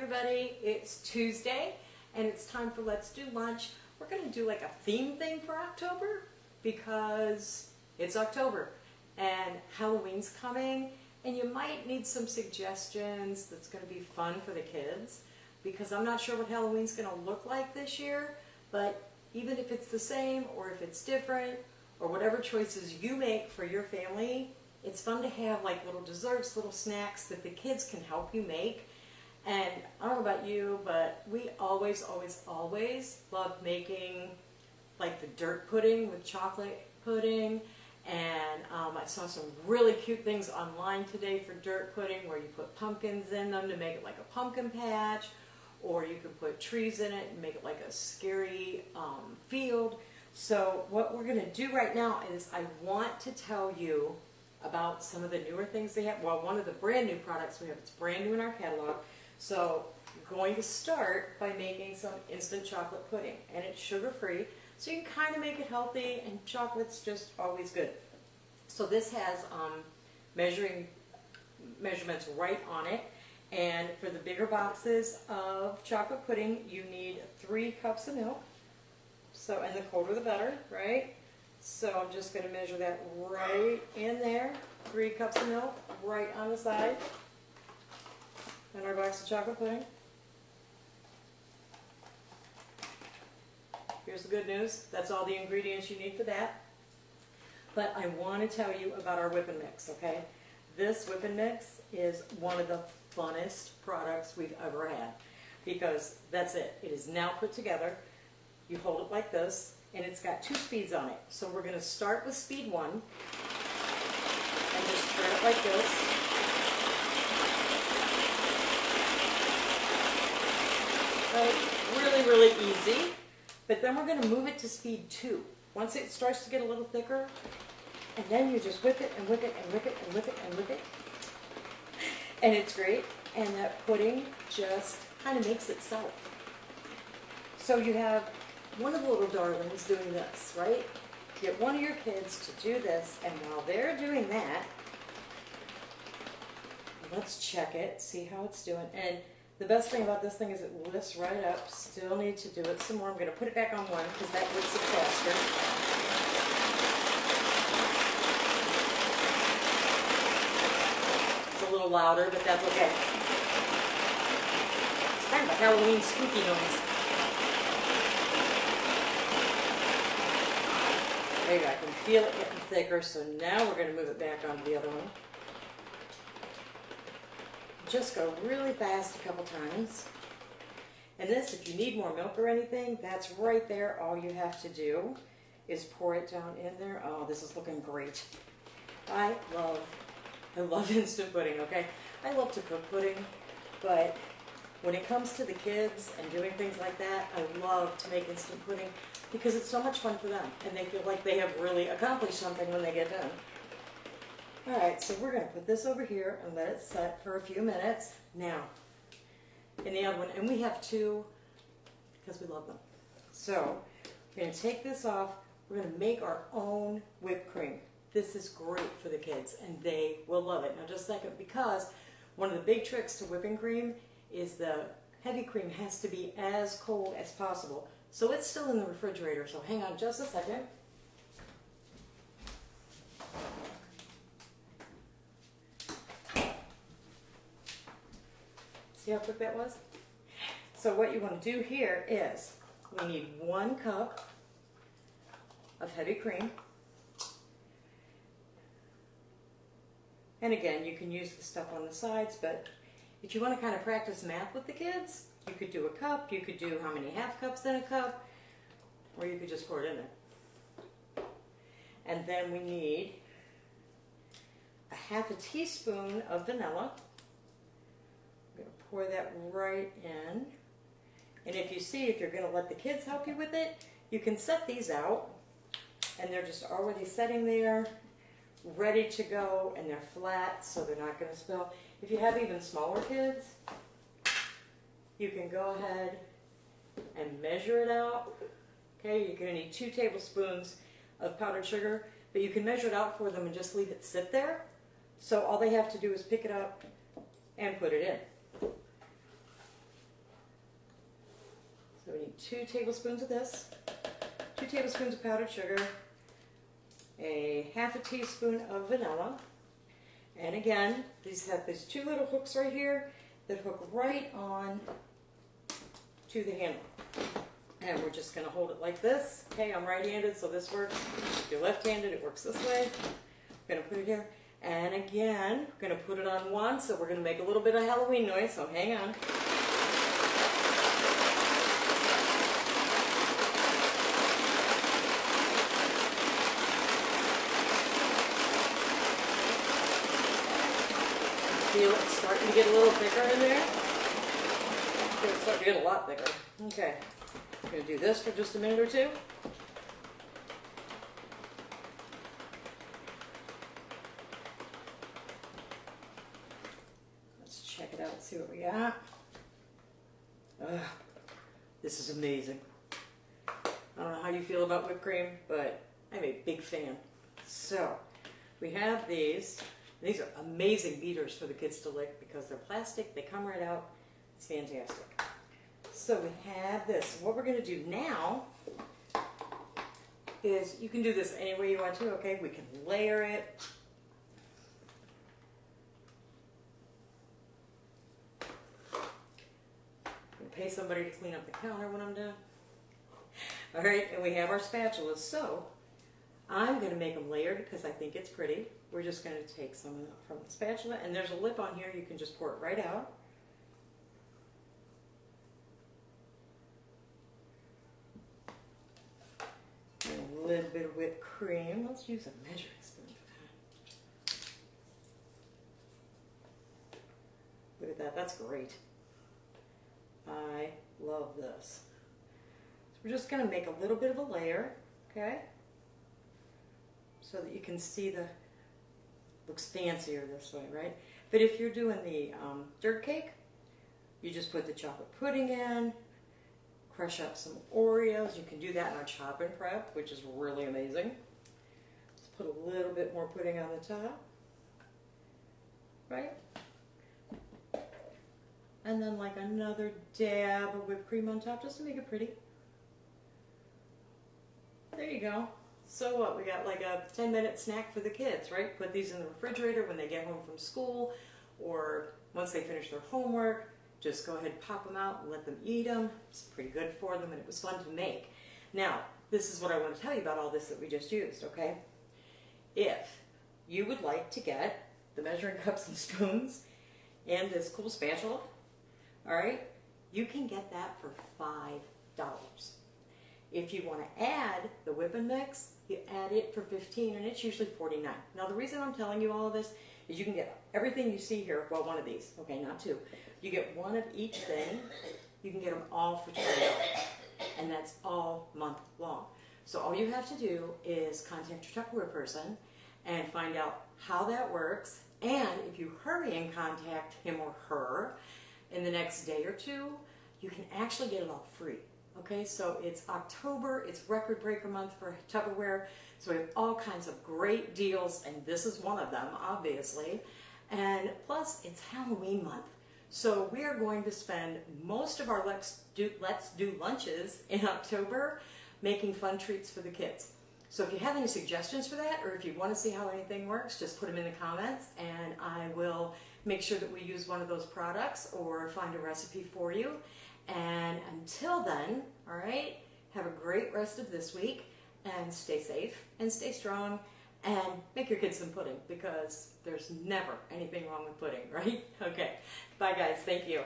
everybody, it's Tuesday and it's time for Let's Do Lunch. We're going to do like a theme thing for October because it's October and Halloween's coming and you might need some suggestions that's going to be fun for the kids because I'm not sure what Halloween's going to look like this year, but even if it's the same or if it's different or whatever choices you make for your family, it's fun to have like little desserts, little snacks that the kids can help you make. And I don't know about you, but we always love making like the dirt pudding with chocolate pudding. And I saw some really cute things online today for dirt pudding where you put pumpkins in them to make it like a pumpkin patch, or you can put trees in it and make it like a scary field. So what we're going to do right now is I want to tell you about some of the newer things they have. Well, one of the brand new products we have, it's brand new in our catalog. So we're going to start by making some instant chocolate pudding, and it's sugar-free, so you can kind of make it healthy, and chocolate's just always good. So this has measurements right on it, and for the bigger boxes of chocolate pudding, you need 3 cups of milk. So, and the colder the better, right? So I'm just going to measure that right in there. 3 cups of milk right on the side. And our box of chocolate pudding. Here's the good news. That's all the ingredients you need for that. But I want to tell you about our whipping mix, okay? This whipping mix is one of the funnest products we've ever had because that's it. It is now put together. You hold it like this, and it's got 2 speeds on it. So we're going to start with speed 1 and just turn it like this. Right? Really easy. But then we're going to move it to speed 2. Once it starts to get a little thicker, and then you just whip it and whip it and whip it and whip it and whip it. And it's great. And that pudding just kind of makes itself. So you have one of the little darlings doing this, right? Get one of your kids to do this, and while they're doing that, let's check it, see how it's doing. And the best thing about this thing is it lifts right up. Still need to do it some more. I'm going to put it back on 1 because that lifts it faster. It's a little louder, but that's okay. It's kind of a Halloween spooky noise. There you go. I can feel it getting thicker, so now we're going to move it back onto the other one. Just go really fast a couple times. And this, if you need more milk or anything, that's right there. All you have to do is pour it down in there. Oh, this is looking great. I love instant pudding, okay? I love to cook pudding, but when it comes to the kids and doing things like that, I love to make instant pudding because it's so much fun for them, and they feel like they have really accomplished something when they get done. All right, so we're going to put this over here and let it set for a few minutes. Now, in the other one, and we have 2 because we love them. So we're going to take this off. We're going to make our own whipped cream. This is great for the kids, and they will love it. Now, just a second, because one of the big tricks to whipping cream is the heavy cream has to be as cold as possible. So it's still in the refrigerator, so hang on just a second. See how quick that was? So what you want to do here is we need 1 cup of heavy cream. And again, you can use the stuff on the sides, but if you want to kind of practice math with the kids, you could do a cup, you could do how many half cups in a cup, or you could just pour it in there. And then we need a 1/2 teaspoon of vanilla. I'm going to pour that right in. And if you see, if you're going to let the kids help you with it, you can set these out, and they're just already setting there, ready to go, and they're flat, so they're not going to spill. If you have even smaller kids, you can go ahead and measure it out. Okay, you're going to need 2 tablespoons of powdered sugar, but you can measure it out for them and just leave it sit there. So all they have to do is pick it up and put it in. So we need 2 tablespoons of this, 2 tablespoons of powdered sugar, a ½ teaspoon of vanilla, and again, these have these 2 little hooks right here that hook right on to the handle. And we're just going to hold it like this. Okay, I'm right-handed, so this works. If you're left-handed, it works this way. I'm going to put it here. And again, we're going to put it on 1, so we're going to make a little bit of Halloween noise, so hang on. Feel it starting to get a little thicker in there. It's starting to get a lot thicker. Okay, I'm going to do this for just a minute or 2. Let's check it out and see what we got. This is amazing. I don't know how you feel about whipped cream, but I'm a big fan. So, we have these. These are amazing beaters for the kids to lick because they're plastic, they come right out. It's fantastic. So we have this. What we're going to do now is, you can do this any way you want to, okay? We can layer it. I'm pay somebody to clean up the counter when I'm done. All right, and we have our spatulas. So I'm going to make them layered because I think it's pretty. We're just going to take some from the spatula, and there's a lip on here. You can just pour it right out. And a little bit of whipped cream. Let's use a measuring spoon for that. Look at that. That's great. I love this. So we're just going to make a little bit of a layer, okay? So that you can see the, looks fancier this way, right? But if you're doing the dirt cake, you just put the chocolate pudding in, crush up some Oreos. You can do that in our chop and prep, which is really amazing. Let's put a little bit more pudding on the top, right? And then like another dab of whipped cream on top just to make it pretty. There you go. So what, we got like a 10-minute snack for the kids, right? Put these in the refrigerator when they get home from school, or once they finish their homework, just go ahead and pop them out and let them eat them. It's pretty good for them, and it was fun to make. Now, this is what I want to tell you about all this that we just used, okay? If you would like to get the measuring cups and spoons and this cool spatula, all right, you can get that for $5. If you want to add the whipping mix, you add it for $15, and it's usually $49. Now, the reason I'm telling you all of this is you can get everything you see here, well, one of these, okay, not 2. You get one of each thing. You can get them all for $20, and that's all month long. So all you have to do is contact your Tupperware person and find out how that works, and if you hurry and contact him or her in the next day or 2, you can actually get it all free. Okay, so it's October, it's record breaker month for Tupperware, so we have all kinds of great deals, and this is one of them, obviously. And plus, it's Halloween month. So we are going to spend most of our Let's Do lunches in October making fun treats for the kids. So if you have any suggestions for that, or if you want to see how anything works, just put them in the comments, and I will make sure that we use one of those products or find a recipe for you. And until then, all right, have a great rest of this week, and stay safe and stay strong, and make your kids some pudding, because there's never anything wrong with pudding, right? Okay, bye guys, thank you.